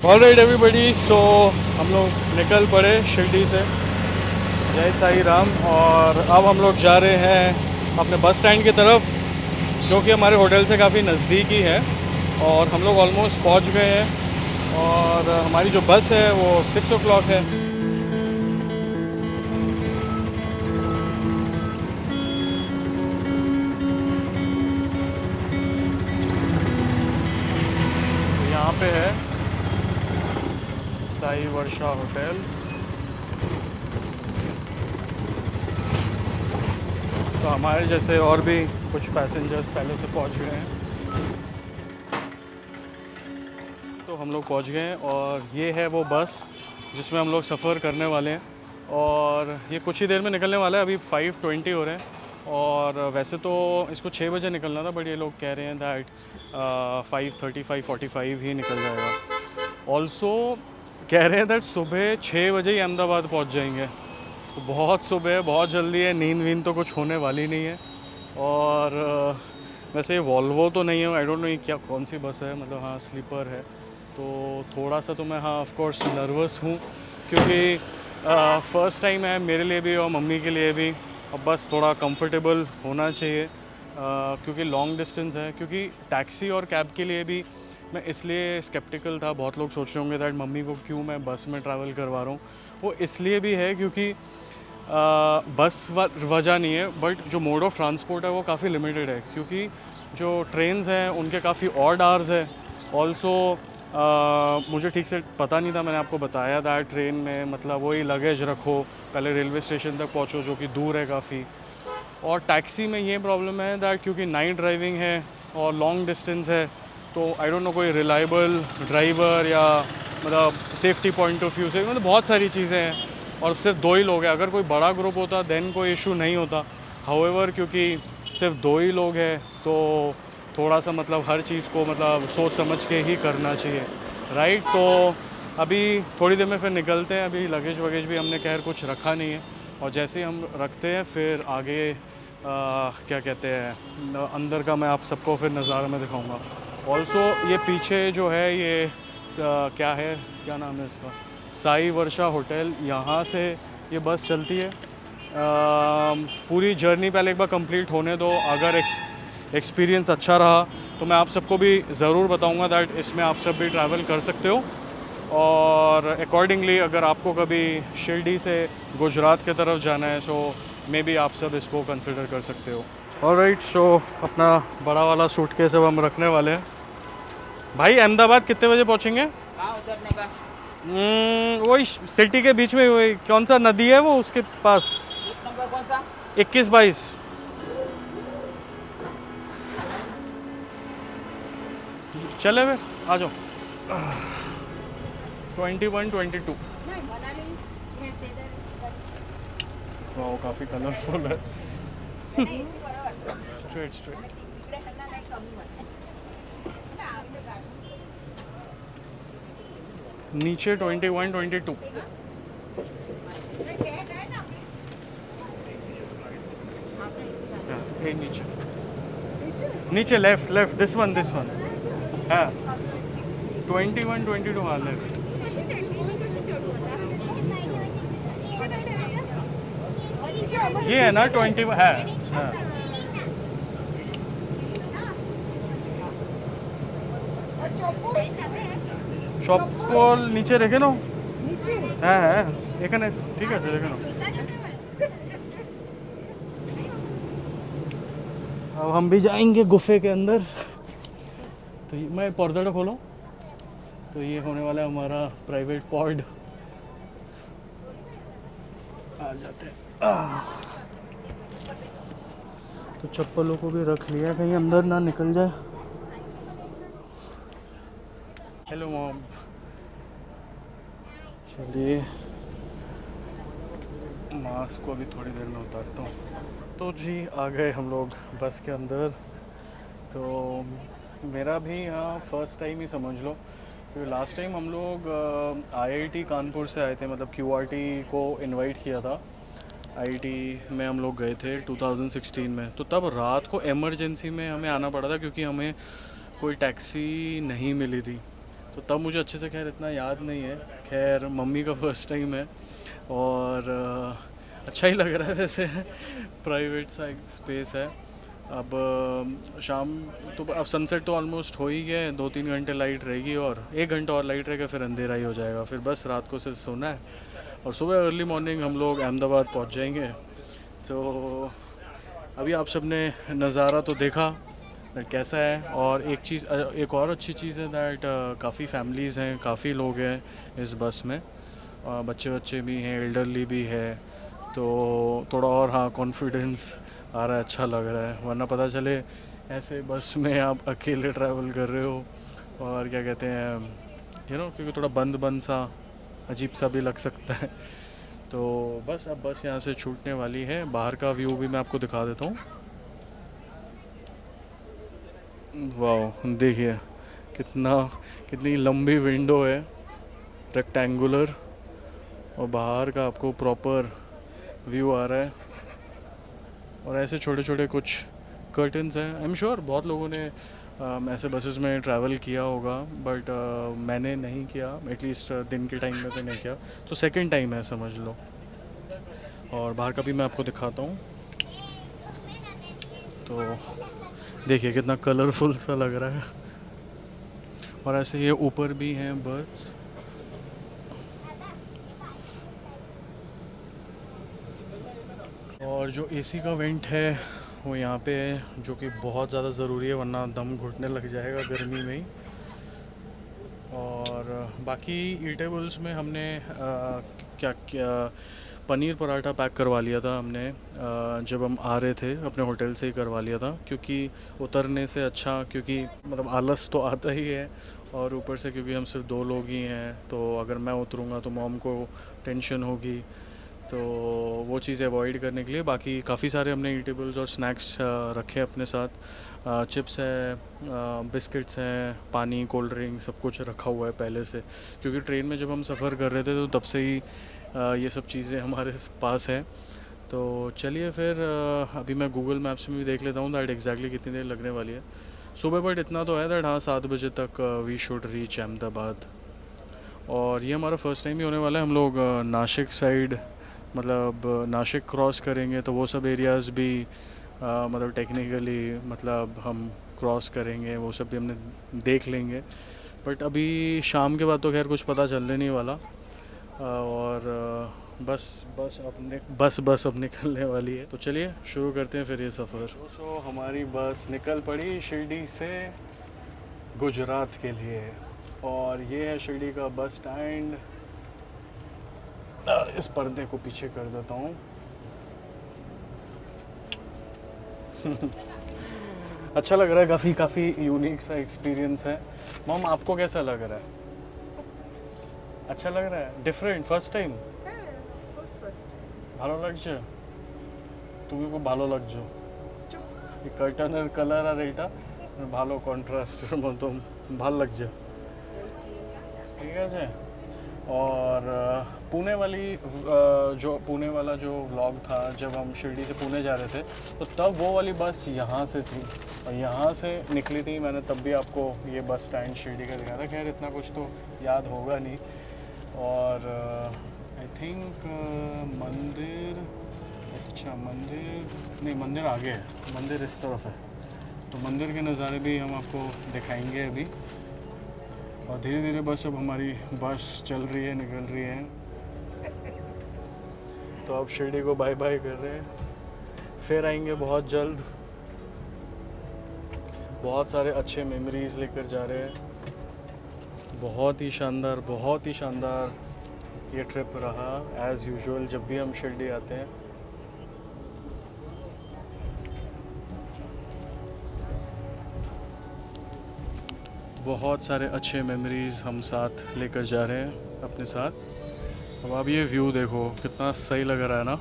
Alright everybody, सो हम लोग निकल पड़े शिरडी से। जय साई राम। और अब हम लोग जा रहे हैं अपने बस स्टैंड की तरफ, जो कि हमारे होटल से काफ़ी नज़दीक ही है। और हम लोग ऑलमोस्ट पहुंच गए हैं और हमारी जो बस है वो 6 o'clock है। तो यहाँ पे है साई वर्षा होटल। तो हमारे जैसे और भी कुछ पैसेंजर्स पहले से पहुंच गए हैं। तो हम लोग पहुंच गए हैं और ये है वो बस जिसमें हम लोग सफ़र करने वाले हैं। और ये कुछ ही देर में निकलने वाला है। अभी 5:20 हो रहे हैं और वैसे तो इसको 6 बजे निकलना था, बट ये लोग कह रहे हैं दैट 5:30 5:45 ही निकल जाएगा। ऑल्सो कह रहे हैं दैट सुबह 6 बजे ही अहमदाबाद पहुंच जाएंगे। तो बहुत सुबह है, बहुत जल्दी है, नींद वींद तो कुछ होने वाली नहीं है। और वैसे ये वॉल्वो तो नहीं है, आई डोंट नो ये क्या कौन सी बस है, मतलब हाँ स्लीपर है। तो थोड़ा सा तो मैं हाँ ऑफ कोर्स नर्वस हूँ, क्योंकि फ़र्स्ट टाइम है मेरे लिए भी और मम्मी के लिए भी। अब बस थोड़ा कंफर्टेबल होना चाहिए, क्योंकि लॉन्ग डिस्टेंस है। क्योंकि टैक्सी और कैब के लिए भी मैं इसलिए स्केप्टिकल था। बहुत लोग सोच रहे होंगे दैट मम्मी को क्यों मैं बस में ट्रैवल करवा रहा हूँ। वो इसलिए भी है क्योंकि बस वजह नहीं है, बट जो मोड ऑफ ट्रांसपोर्ट है वो काफ़ी लिमिटेड है। क्योंकि जो ट्रेन्स हैं उनके काफ़ी ऑड आवर्स है। ऑल्सो मुझे ठीक से पता नहीं था, मैंने आपको बताया दैट ट्रेन में मतलब वही लगेज रखो, पहले रेलवे स्टेशन तक पहुंचो, जो कि दूर है काफ़ी। और टैक्सी में ये प्रॉब्लम है दैट क्योंकि नाइट ड्राइविंग है और लॉन्ग डिस्टेंस है, तो आई डोंट नो कोई रिलायबल ड्राइवर या मतलब सेफ्टी पॉइंट ऑफ व्यू से मतलब बहुत सारी चीज़ें हैं। और सिर्फ 2 ही लोग हैं। अगर कोई बड़ा ग्रुप होता देन कोई इशू नहीं होता। हाउएवर क्योंकि सिर्फ 2 ही लोग हैं, तो थोड़ा सा मतलब हर चीज़ को मतलब सोच समझ के ही करना चाहिए, राइट। तो अभी थोड़ी देर में फिर निकलते हैं। अभी लगेज वगेज भी हमने खैर कुछ रखा नहीं है, और जैसे ही हम रखते हैं फिर आगे क्या कहते हैं अंदर का मैं आप सबको फिर नज़ारा में दिखाऊंगा। ऑल्सो ये पीछे जो है ये क्या है, क्या नाम है इसका, साई वर्षा होटल। यहाँ से ये बस चलती है। पूरी जर्नी पहले एक बार कंप्लीट होने दो। अगर एक्सपीरियंस अच्छा रहा तो मैं आप सबको भी ज़रूर बताऊंगा दैट इसमें आप सब भी ट्रैवल कर सकते हो। और अकॉर्डिंगली अगर आपको कभी शिरडी से गुजरात की तरफ जाना है, सो मे बी आप सब इसको कंसिडर कर सकते हो। ऑलराइट, सो अपना बड़ा वाला सूटकेस अब हम रखने वाले हैं। भाई अहमदाबाद कितने बजे पहुँचेंगे? कहाँ उतरने का? वही सिटी के बीच में, वही कौन सा नदी है वो उसके पास? रूट नंबर कौन सा? 21-22। चले फिर आ जाओ। 21-22। वाह काफ़ी कलरफुल है। Straight straight. नीचे 21-22। ये नीचे नीचे लेफ्ट लेफ्ट, दिस वन हाँ 21-22, हाँ लेफ्ट। ये है ना 20 है। हाँ চপ্পল নিচে রেখে নাও। হ্যাঁ হ্যাঁ এখানে ঠিক আছে, রেখে নাও। अब हम भी जाएंगे गुफे के अंदर। तो मैं पर्दा खोलूं, तो ये होने वाला है हमारा प्राइवेट पॉड। आ जाते हैं। तो चप्पलों को भी रख लिया, कहीं अंदर ना निकल जाए। Hello mom. चलिए मास्क को अभी थोड़ी देर में उतारता हूँ। तो जी आ गए हम लोग बस के अंदर। तो मेरा भी यहाँ फ़र्स्ट टाइम ही समझ लो, क्योंकि लास्ट टाइम हम लोग आईआईटी कानपुर से आए थे, मतलब क्यूआरटी को इनवाइट किया था। आईआईटी में हम लोग गए थे 2016 में। तो तब रात को इमरजेंसी में हमें आना पड़ा था, क्योंकि हमें कोई टैक्सी नहीं मिली थी। तो तब मुझे अच्छे से खैर इतना याद नहीं है। खैर मम्मी का फर्स्ट टाइम है और अच्छा ही लग रहा है वैसे। प्राइवेट सा एक स्पेस है। अब शाम तो अब सनसेट तो ऑलमोस्ट हो ही गया है, 2-3 घंटे लाइट रहेगी और 1 घंटा और लाइट रहेगा, फिर अंधेरा ही हो जाएगा। फिर बस रात को सिर्फ सोना है और सुबह अर्ली मॉर्निंग हम लोग अहमदाबाद पहुंच जाएंगे। तो अभी आप सब ने नज़ारा तो देखा दैट कैसा है। और एक और अच्छी चीज़ है दैट काफ़ी फैमिलीज़ हैं, काफ़ी लोग हैं इस बस में। बच्चे बच्चे भी हैं, एल्डरली भी है, तो थोड़ा और हाँ कॉन्फिडेंस आ रहा है, अच्छा लग रहा है। वरना पता चले ऐसे बस में आप अकेले ट्रैवल कर रहे हो और क्या कहते हैं क्योंकि थोड़ा बंद बंद सा अजीब सा भी लग सकता है। तो बस अब बस यहाँ से छूटने वाली है। बाहर का व्यू भी मैं आपको दिखा देता हूँ। वाह, देखिए कितनी लंबी विंडो है, रेक्टेंगुलर, और बाहर का आपको प्रॉपर व्यू आ रहा है। और ऐसे छोटे छोटे कुछ कर्टन्स हैं। आई एम श्योर बहुत लोगों ने ऐसे बसेस में ट्रैवल किया होगा, बट मैंने नहीं किया, एटलीस्ट दिन के टाइम में तो नहीं किया, तो सेकंड टाइम है समझ लो। और बाहर का भी मैं आपको दिखाता हूँ। तो देखिए कितना कलरफुल सा लग रहा है। और ऐसे ये ऊपर भी हैं बर्ड्स। और जो एसी का वेंट है वो यहाँ पे है, जो कि बहुत ज़्यादा ज़रूरी है, वरना दम घुटने लग जाएगा गर्मी में ही। और बाकी ईटेबल्स में हमने क्या क्या पनीर पराठा पैक करवा लिया था हमने। जब हम आ रहे थे अपने होटल से ही करवा लिया था, क्योंकि उतरने से अच्छा, क्योंकि मतलब आलस तो आता ही है, और ऊपर से क्योंकि हम सिर्फ 2 लोग ही हैं, तो अगर मैं उतरूँगा तो मॉम को टेंशन होगी, तो वो चीज़ अवॉइड करने के लिए बाकी काफ़ी सारे हमने ईटेबल्स और स्नैक्स रखे अपने साथ। चिप्स है, बिस्किट्स हैं, पानी, कोल्ड ड्रिंक, सब कुछ रखा हुआ है पहले से, क्योंकि ट्रेन में जब हम सफ़र कर रहे थे तो तब से ही ये सब चीज़ें हमारे पास हैं। तो चलिए फिर अभी मैं गूगल मैप्स में भी देख लेता हूँ दैट एग्जैक्टली कितनी देर लगने वाली है सुबह। बट इतना तो है दैट हाँ 7 बजे तक वी शुड रीच अहमदाबाद। और ये हमारा फ़र्स्ट टाइम ही होने वाला है। हम लोग नासिक साइड, मतलब नासिक क्रॉस करेंगे, तो वो सब एरियाज़ भी मतलब टेक्निकली मतलब हम क्रॉस करेंगे, वो सब भी हमने देख लेंगे। बट अभी शाम के बाद तो खैर कुछ पता चलने नहीं वाला। और बस अब निकलने वाली है, तो चलिए शुरू करते हैं फिर ये सफ़र। तो हमारी बस निकल पड़ी शिरडी से गुजरात के लिए, और ये है शिरडी का बस स्टैंड। इस पर्दे को पीछे कर देता हूँ। अच्छा लग रहा है, काफ़ी यूनिक सा एक्सपीरियंस है। मॉम आपको कैसा लग रहा है? अच्छा लग रहा है, डिफरेंट, फर्स्ट टाइम। ভালো লাগছে? তুমি খুব ভালো লাগছো। এই কার্টানের কালার আর এইটা ভালো কন্ট্রাস্টের মতো ভালো লাগছে, ঠিক আছে। और पुणे वाला जो व्लॉग था, जब हम शिरडी से पुणे जा रहे थे, तो तब वो वाली बस यहाँ से थी और यहाँ से निकली थी। मैंने तब भी आपको ये बस स्टैंड शिरडी का दिखाया था। खैर इतना कुछ तो याद होगा नहीं। और आई थिंक मंदिर आगे है, मंदिर इस तरफ है, तो मंदिर के नज़ारे भी हम आपको दिखाएंगे अभी। और धीरे धीरे बस अब हमारी बस चल रही है, निकल रही है। तो अब शिरडी को बाय बाय कर रहे हैं, फिर आएंगे बहुत जल्द। बहुत सारे अच्छे मेमोरीज लेकर जा रहे हैं। बहुत ही शानदार ये ट्रिप रहा एज़ यूजुअल जब भी हम शिरडी आते हैं। बहुत सारे अच्छे मेमोरीज़ हम साथ लेकर जा रहे हैं अपने साथ। अब आप ये व्यू देखो, कितना सही लग रहा है ना।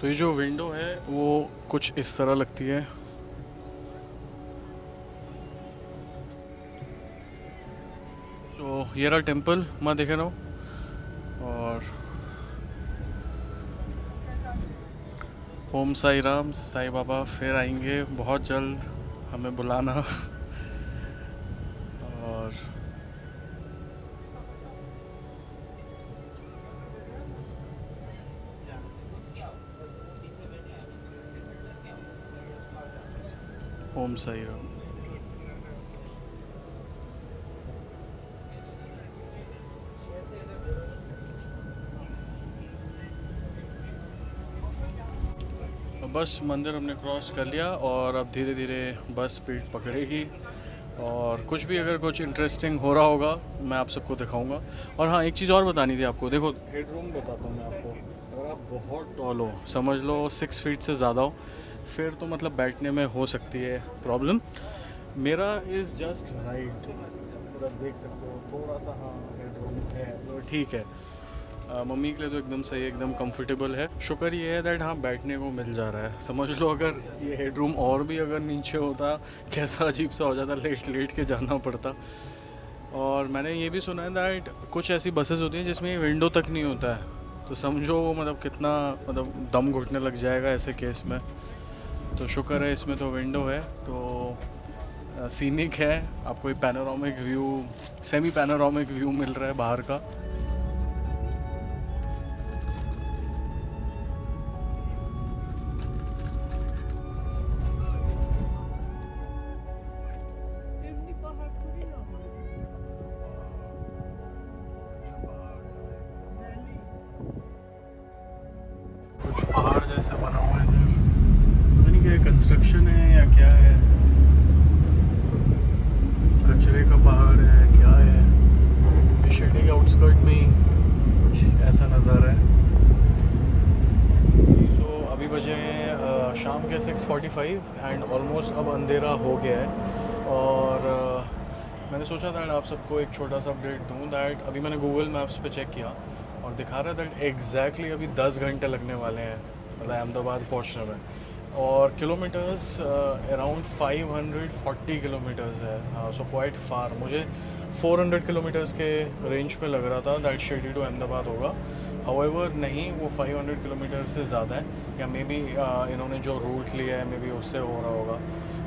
तो ये जो विंडो है वो कुछ इस तरह लगती है। तो ये रहा टेम्पल, मैं देख रहा हूँ। और ओम साई राम, साई बाबा फिर आएंगे बहुत जल्द, हमें बुलाना। और ओम साई राम। बस मंदिर हमने क्रॉस कर लिया और अब धीरे धीरे बस स्पीड पकड़ेगी, और कुछ भी अगर कुछ इंटरेस्टिंग हो रहा होगा मैं आप सबको दिखाऊंगा। और हाँ, एक चीज़ और बतानी थी आपको। देखो हेड रूम बताता हूँ मैं आपको। अगर आप बहुत टॉल हो, समझ लो 6 फीट से ज़्यादा हो, फिर तो मतलब बैठने में हो सकती है प्रॉब्लम। मेरा इज़ जस्ट राइट, आप देख सकते हो थोड़ा सा, हाँ हेड रूम है तो ठीक है। मम्मी के लिए तो एकदम सही, एकदम कंफर्टेबल है। शुक्र ये है दैट हाँ बैठने को मिल जा रहा है। समझ लो अगर ये हेड रूम और भी अगर नीचे होता, कैसा अजीब सा हो जाता, लेट लेट के जाना पड़ता। और मैंने ये भी सुना है दैट कुछ ऐसी बसेस होती हैं जिसमें विंडो तक नहीं होता है, तो समझो मतलब कितना मतलब दम घुटने लग जाएगा ऐसे केस में। तो शुक्र है इसमें तो विंडो है, तो सीनिक है, आपको एक panoramic view, semi panoramic view मिल रहा है बाहर का। कुछ पहाड़ जैसा बना हुआ है इधर, पता नहीं क्या कंस्ट्रक्शन है या क्या है, कचरे का पहाड़ है क्या है। ये सिटी के आउटस्कर्ट में ही कुछ ऐसा नज़ारा है। सो अभी बजे हैं शाम के 6:45 एंड ऑलमोस्ट अब अंधेरा हो गया है। और मैंने सोचा दैट आप सबको एक छोटा सा अपडेट दूँ दैट अभी मैंने गूगल मैप्स पे चेक किया और दिखा रहा है दैट एग्जैक्टली अभी 10 घंटे लगने वाले हैं मतलब अहमदाबाद पहुंचने में। और किलोमीटर्स अराउंड 540 किलोमीटर्स है, हाँ सो क्वाइट फार। मुझे 400 किलोमीटर्स के रेंज पे लग रहा था दैट शिरडी टू अहमदाबाद होगा। हाउएवर नहीं, वो 500 किलोमीटर से ज़्यादा है, या मे बी इन्होंने जो रूट लिया है मे बी उससे हो रहा होगा,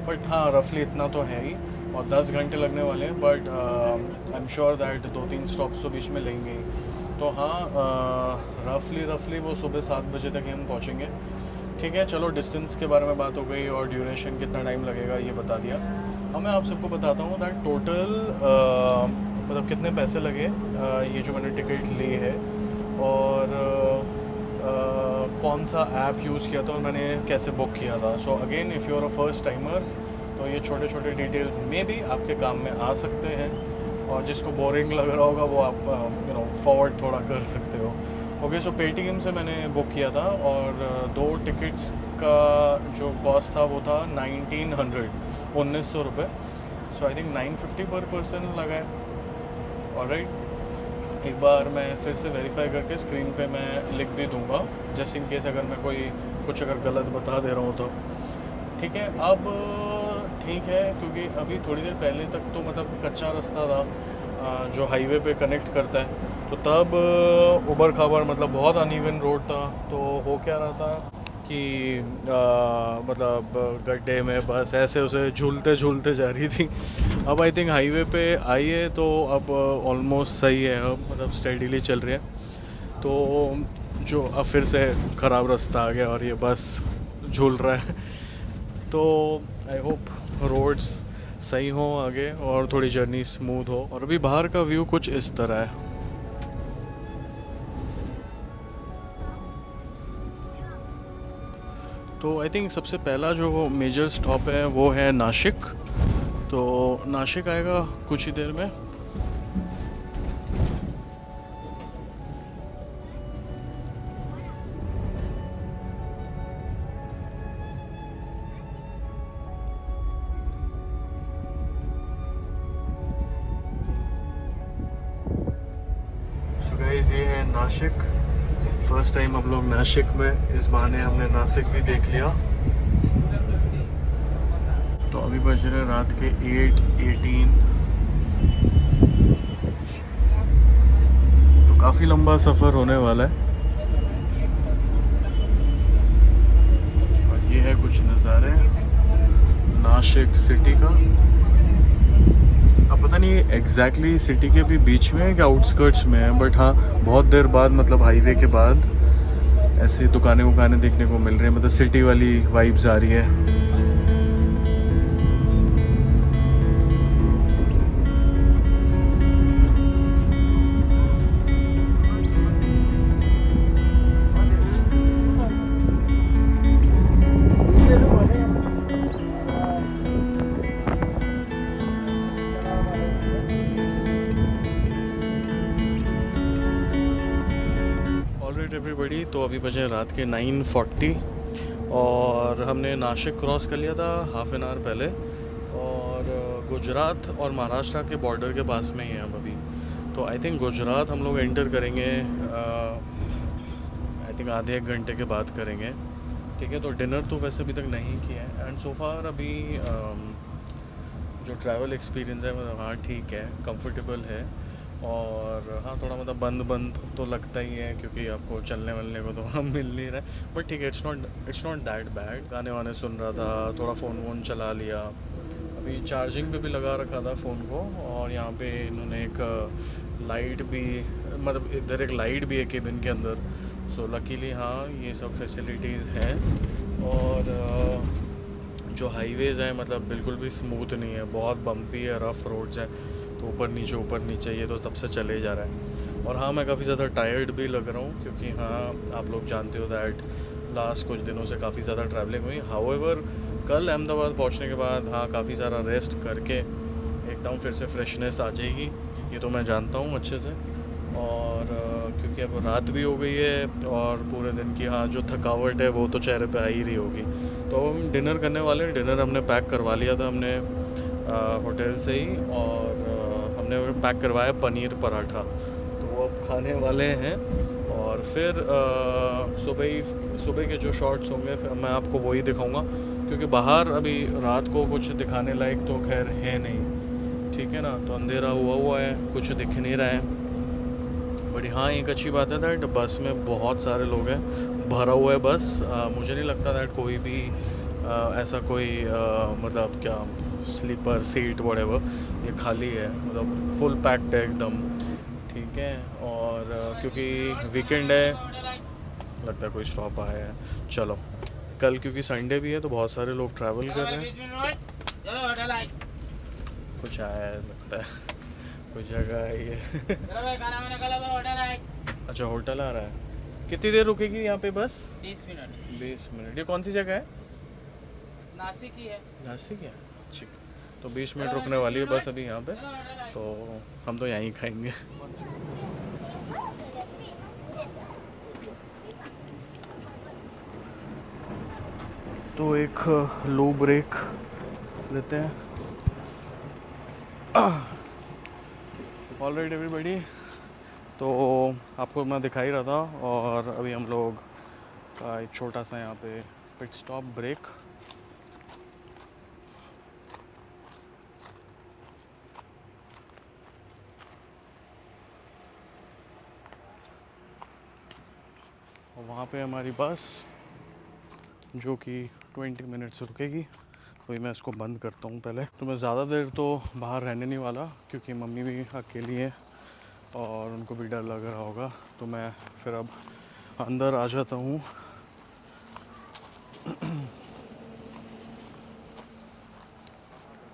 बट हाँ रफली इतना तो है ही। और 10 घंटे लगने वाले हैं, but I am sure that 2-3 stops तो बीच में लेंगे ही। तो हाँ रफली वो सुबह 7 बजे तक ही हम पहुँचेंगे। ठीक है, चलो डिस्टेंस के बारे में बात हो गई और ड्यूरेशन कितना टाइम लगेगा ये बता दिया। अब मैं आप सबको बताता हूँ दैट टोटल मतलब कितने पैसे लगे ये जो मैंने टिकट ली है, और कौन सा ऐप यूज़ किया था और मैंने कैसे बुक किया था। So again if you are a first timer तो ये छोटे छोटे डिटेल्स में भी आपके काम में आ सकते हैं, और जिसको बोरिंग लग रहा होगा वो आप फॉरवर्ड थोड़ा कर सकते हो। ओके, सो पेटीएम से मैंने बुक किया था और 2 टिकट्स का जो कॉस्ट था वो था 1900 रुपये। सो आई थिंक 950 पर पर्सन लगा है। ऑलराइट, एक बार मैं फिर से वेरीफाई करके स्क्रीन पे मैं लिख भी दूंगा जस्ट इन केस अगर मैं कोई कुछ अगर गलत बता दे रहा हूँ तो। ठीक है, अब ठीक है क्योंकि अभी थोड़ी देर पहले तक तो मतलब कच्चा रास्ता था जो हाईवे पे कनेक्ट करता है, तो तब उबड़ खाबड़ मतलब बहुत अनइवन रोड था। तो हो क्या रहा था कि मतलब गड्ढे में बस ऐसे उसे झूलते झूलते जा रही थी। अब आई थिंक हाईवे पे आई है तो अब ऑलमोस्ट सही है, अब मतलब स्टेडीली चल रही है। तो जो अब फिर से ख़राब रास्ता आ गया और ये बस झूल रहा है। तो आई होप रोड्स सही हो आगे और थोड़ी जर्नी स्मूथ हो। और अभी बाहर का व्यू कुछ इस तरह है। तो आई थिंक सबसे पहला जो मेजर स्टॉप है वो है नासिक। तो नासिक आएगा कुछ ही देर में। सो गाइस ये है नासिक। फर्स्ट टाइम हम लोग नासिक में, इस बहाने हमने नासिक भी देख लिया। तो अभी बज रहे रात के 8:18। तो काफ़ी लंबा सफ़र होने वाला है। है कुछ नज़ारे नाशिक सिटी का। अब पता नहीं एग्जैक्टली सिटी के भी बीच में है कि आउटस्कर्ट्स में है, बट हाँ बहुत देर बाद मतलब हाईवे के बाद ऐसे दुकानें वुकानें देखने को मिल रही हैं, मतलब सिटी वाली वाइब्स आ रही है। ऑलराइट एवरीबॉडी, तो अभी बजे रात के 9:40 और हमने नासिक क्रॉस कर लिया था हाफ एन आवर पहले, और गुजरात और महाराष्ट्र के बॉर्डर के पास में ही हैं हम अभी। तो आई थिंक गुजरात हम लोग एंटर करेंगे, आई थिंक आधे एक घंटे के बाद करेंगे। ठीक है, तो डिनर तो वैसे अभी तक नहीं किया है, एंड सो फार अभी जो ट्रैवल एक्सपीरियंस है मतलब हाँ ठीक है, कंफर्टेबल है। और हाँ थोड़ा मतलब बंद तो लगता ही है क्योंकि आपको चलने वलने को तो हम मिल नहीं रहे, बट ठीक है, इट्स नॉट दैट बैड। गाने वाने सुन रहा था, थोड़ा फ़ोन वोन चला लिया, अभी चार्जिंग पे भी लगा रखा था फ़ोन को। और यहाँ पे इन्होंने एक लाइट भी, मतलब इधर एक लाइट भी है केबिन के अंदर, सो लकीली हाँ ये सब फैसिलिटीज़ हैं। और जो हाईवेज़ हैं मतलब बिल्कुल भी स्मूथ नहीं है, बहुत बम्पी है, रफ़ रोड्स हैं, तो ऊपर नीचे ये तो तब से चले ही जा रहा है। और हाँ मैं काफ़ी ज़्यादा टायर्ड भी लग रहा हूँ क्योंकि हाँ आप लोग जानते हो दैट लास्ट कुछ दिनों से काफ़ी ज़्यादा ट्रैवलिंग हुई। हाउएवर कल अहमदाबाद पहुँचने के बाद हाँ काफ़ी सारा रेस्ट करके एकदम फिर से फ्रेशनेस आ जाएगी, ये तो मैं जानता हूँ अच्छे से। और क्योंकि अब रात भी हो गई है और पूरे दिन की हाँ जो थकावट है वो तो चेहरे पे आ ही रही होगी। तो हम डिनर करने वाले हैं, डिनर हमने पैक करवा लिया था हमने होटल से ही, और हमने पैक करवाया पनीर पराठा, तो वो अब खाने वाले हैं। और फिर सुबह के जो शॉट्स होंगे फिर मैं आपको वही दिखाऊंगा, क्योंकि बाहर अभी रात को कुछ दिखाने लायक तो खैर है नहीं, ठीक है ना, तो अंधेरा हुआ है, कुछ दिख नहीं रहा है। बट हाँ एक अच्छी बात है दैट बस में बहुत सारे लोग हैं, भरा हुआ है बस। मुझे नहीं लगता दैट कोई भी ऐसा कोई मतलब क्या स्लीपर सीट वगैरह ये खाली है, मतलब फुल पैक्ड है एकदम, ठीक है। और क्योंकि वीकेंड है, लगता है कोई स्टॉप आया है। चलो कल क्योंकि संडे भी है तो बहुत सारे लोग ट्रैवल कर रहे हैं, कुछ आया है लगता है, कोई जगह है ये अच्छा होटल आ रहा है। कितनी देर रुकेगी यहाँ पे बस? 20 मिनट। ये कौन सी जगह है? नासिक ही है। नासिक है, ठीक। तो 20 मिनट रुकने वाली है बस अभी यहाँ पे, तो हम तो यहीं खाएंगे। तो एक लो ब्रेक लेते हैं। ऑलराइट एवरीबॉडी, तो आपको मैं दिखा ही रहा था, और अभी हम लोग का एक छोटा सा यहाँ पे पिट स्टॉप ब्रेक। और वहाँ पे हमारी बस जो कि 20 मिनट्स रुकेगी, तो मैं इसको बंद करता हूँ पहले। तो मैं ज़्यादा देर तो बाहर रहने नहीं वाला क्योंकि मम्मी भी अकेली है और उनको भी डर लग रहा होगा, तो मैं फिर अब अंदर आ जाता हूँ।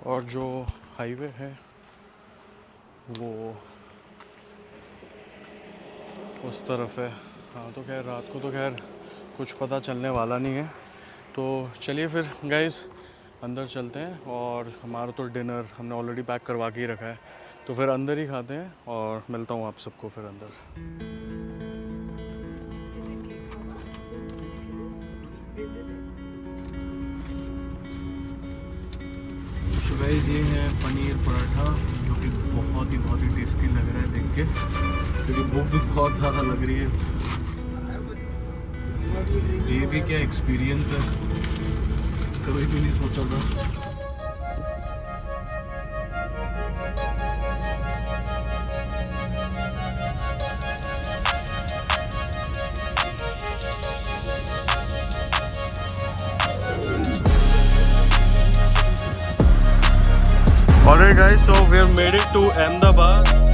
और जो हाईवे है वो उस तरफ है। हाँ तो खैर रात को तो खैर कुछ पता चलने वाला नहीं है, तो चलिए फिर गाइज़ अंदर चलते हैं। और हमारा तो डिनर हमने ऑलरेडी पैक करवा के ही रखा है, तो फिर अंदर ही खाते हैं और मिलता हूँ आप सबको फिर अंदर। तो गाइस ये है पनीर पराठा, जो कि बहुत ही टेस्टी लग रहा है देख के, क्योंकि भूख भी बहुत ज़्यादा लग रही है। ये भी क्या एक्सपीरियंस है, कभी भी नहीं सोचा था। Alright guys, so we have made it to Ahmedabad